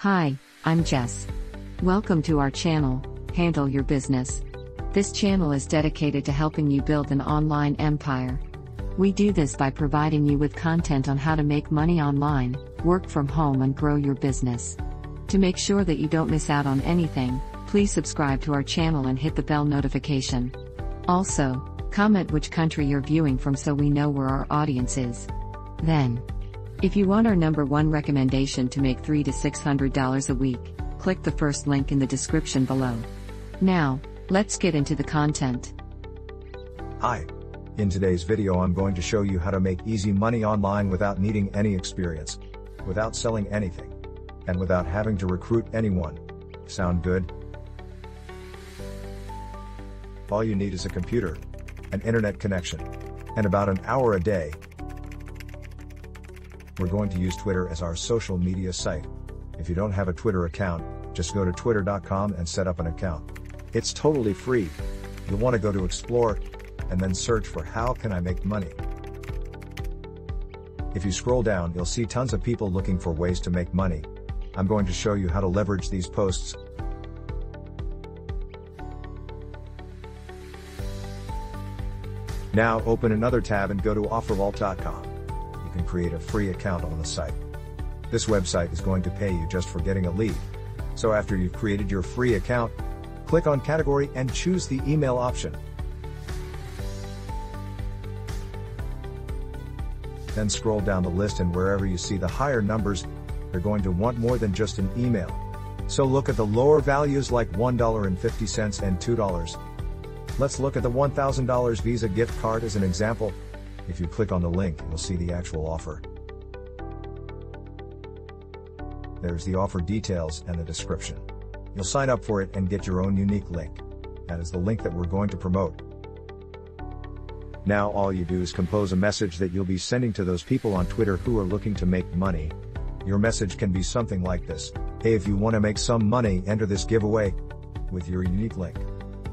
Hi, I'm Jess. Welcome to our channel, Handle Your Business. This channel is dedicated to helping you build an online empire. We do this by providing you with content on how to make money online, work from home, and grow your business. To make sure that you don't miss out on anything, please subscribe to our channel and hit the bell notification. Also, comment which country you're viewing from so we know where our audience is. Then, if you want our #1 recommendation to make $300 to $600 a week, click the first link in the description below. Now, let's get into the content. Hi. In today's video I'm going to show you how to make easy money online without needing any experience, without selling anything, and without having to recruit anyone. Sound good? All you need is a computer, an internet connection, and about an hour a day. We're going to use Twitter as our social media site. If you don't have a Twitter account, just go to twitter.com and set up an account. It's totally free. You'll want to go to Explore, and then search for how can I make money. If you scroll down, you'll see tons of people looking for ways to make money. I'm going to show you how to leverage these posts. Now open another tab and go to offervault.com. You can create a free account on the site. This website is going to pay you just for getting a lead. So after you've created your free account, click on category and choose the email option. Then scroll down the list, and wherever you see the higher numbers, you're going to want more than just an email. So look at the lower values like $1.50 and $2. Let's look at the $1,000 Visa gift card as an example. If you click on the link, you'll see the actual offer. There's the offer details and the description. You'll sign up for it and get your own unique link. That is the link that we're going to promote. Now all you do is compose a message that you'll be sending to those people on Twitter who are looking to make money. Your message can be something like this: hey, if you want to make some money, enter this giveaway with your unique link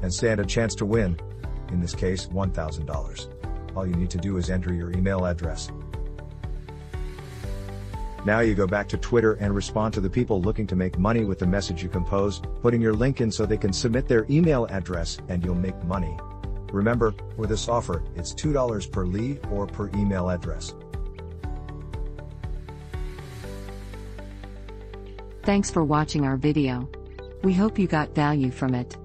and stand a chance to win, in this case, $1,000. All you need to do is enter your email address. Now you go back to Twitter and respond to the people looking to make money with the message you compose, putting your link in so they can submit their email address and you'll make money. Remember, for this offer, it's $2 per lead or per email address. Thanks for watching our video. We hope you got value from it.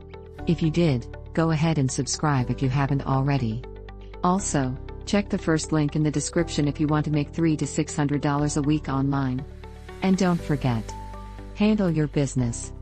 If you did, go ahead and subscribe if you haven't already. Also, check the first link in the description if you want to make $300 to $600 a week online. And don't forget, handle your business.